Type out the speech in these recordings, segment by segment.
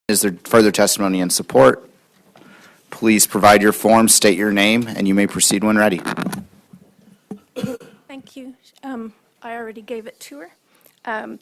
Is there further testimony in support? Please provide your form, state your name, and you may proceed when ready. Thank you. I already gave it to her.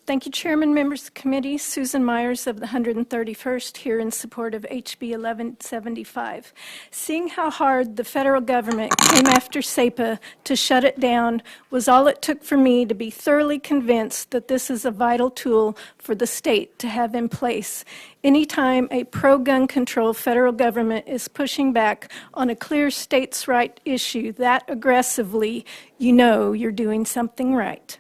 Thank you, Chairman, members of the committee. Susan Myers of the 131st here in support of HB 1175. Seeing how hard the federal government came after SAPA to shut it down was all it took for me to be thoroughly convinced that this is a vital tool for the state to have in place. Anytime a pro-gun control federal government is pushing back on a clear states' right issue that aggressively, you know you're doing something right.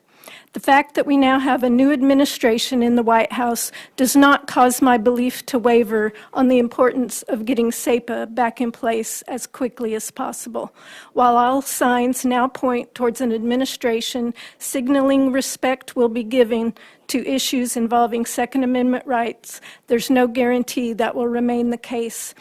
The fact that we now have a new administration in the White House does not cause my belief to waver on the importance of getting SAPA back in place as quickly as possible. While all signs now point towards an administration signaling respect will be given to issues involving Second Amendment rights, there's no guarantee that will remain the case.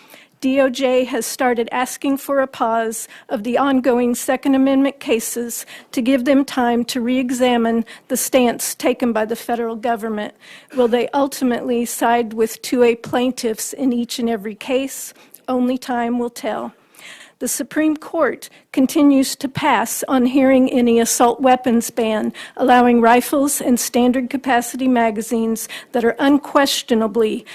DOJ has started asking for a pause of the ongoing Second Amendment cases to give them time to re-examine the stance taken by the federal government. Will they ultimately side with 2A plaintiffs in each and every case? Only time will tell. The Supreme Court continues to pass on hearing any assault weapons ban, allowing rifles and standard capacity magazines that are unquestionably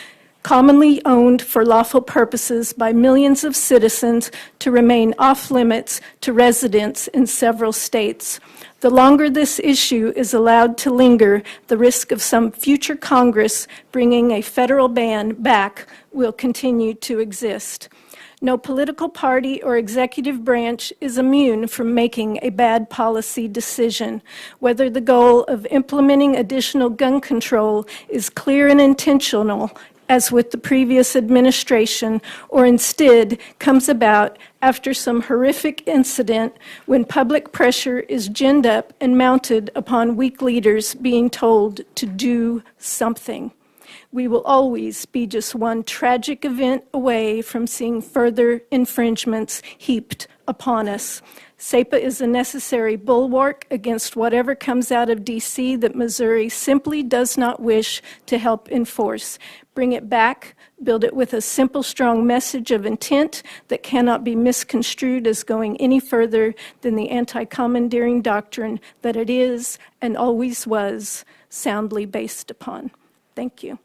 commonly owned for lawful purposes by millions of citizens to remain off limits to residents in several states. The longer this issue is allowed to linger, the risk of some future Congress bringing a federal ban back will continue to exist. No political party or executive branch is immune from making a bad policy decision. Whether the goal of implementing additional gun control is clear and intentional, as with the previous administration, or instead comes about after some horrific incident when public pressure is ginned up and mounted upon weak leaders being told to do something. We will always be just one tragic event away from seeing further infringements heaped upon us. SAPA is a necessary bulwark against whatever comes out of D.C. that Missouri simply does not wish to help enforce. Bring it back, build it with a simple, strong message of intent that cannot be misconstrued as going any further than the anti-commandeering doctrine that it is and always was soundly based upon. Thank you.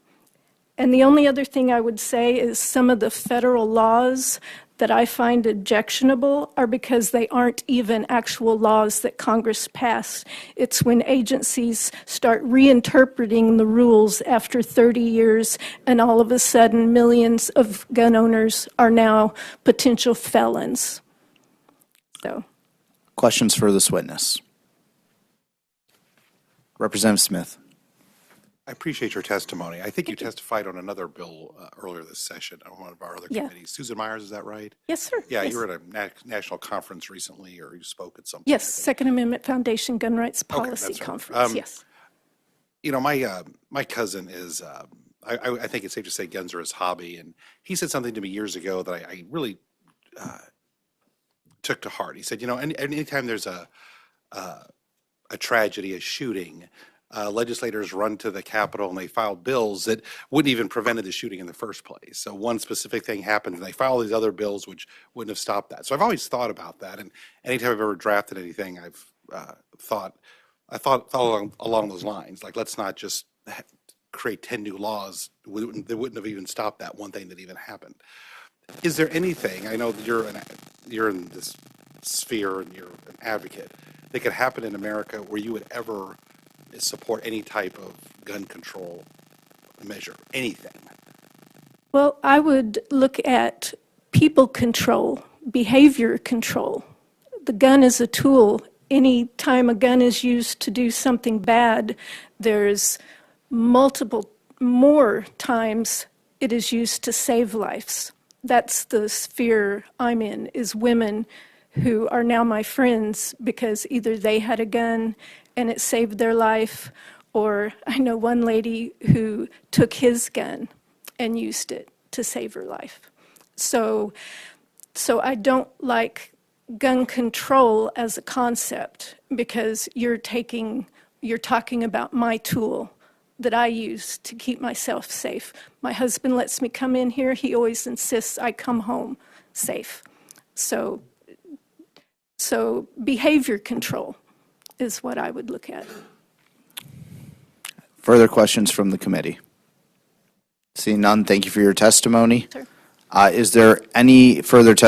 And the only other thing I would say is some of the federal laws that I find objectionable are because they aren't even actual laws that Congress passed. It's when agencies start reinterpreting the rules after 30 years and all of a sudden millions of gun owners are now potential felons. So. Questions for this witness? Representative Smith. I appreciate your testimony. I think you testified on another bill earlier this session on one of our other committees. Susan Myers, is that right? Yes, sir. Yeah, yes. you were at a national conference recently, or you spoke at something. Yes, Second Amendment Foundation Gun Rights Policy right. Conference, yes. You know, my cousin is, I think it's safe to say guns are his hobby, and he said something to me years ago that I really took to heart. He said, you know, anytime there's a tragedy, a shooting, legislators run to the Capitol and they file bills that wouldn't even prevented the shooting in the first place. So one specific thing happened and they file these other bills which wouldn't have stopped that. So I've always thought about that, and anytime I've ever drafted anything, I've thought along those lines. Like, let's not just create 10 new laws that wouldn't have even stopped that one thing that even happened. Is there anything, I know that you're in this sphere and you're an advocate, that could happen in America where you would ever support any type of gun control measure, anything? Well, I would look at people control, behavior control. The gun is a tool. Any time a gun is used to do something bad, there's multiple more times it is used to save lives. That's the sphere I'm in, is women who are now my friends because either they had a gun and it saved their life, or I know one lady who took his gun and used it to save her life. So I don't like gun control as a concept because you're talking about my tool. that I use to keep myself safe. My husband lets me come in here. He always insists I come home safe. So behavior control is what I would look at. Further questions from the committee? Seeing none, thank you for your testimony. Sir. Is there any further testimony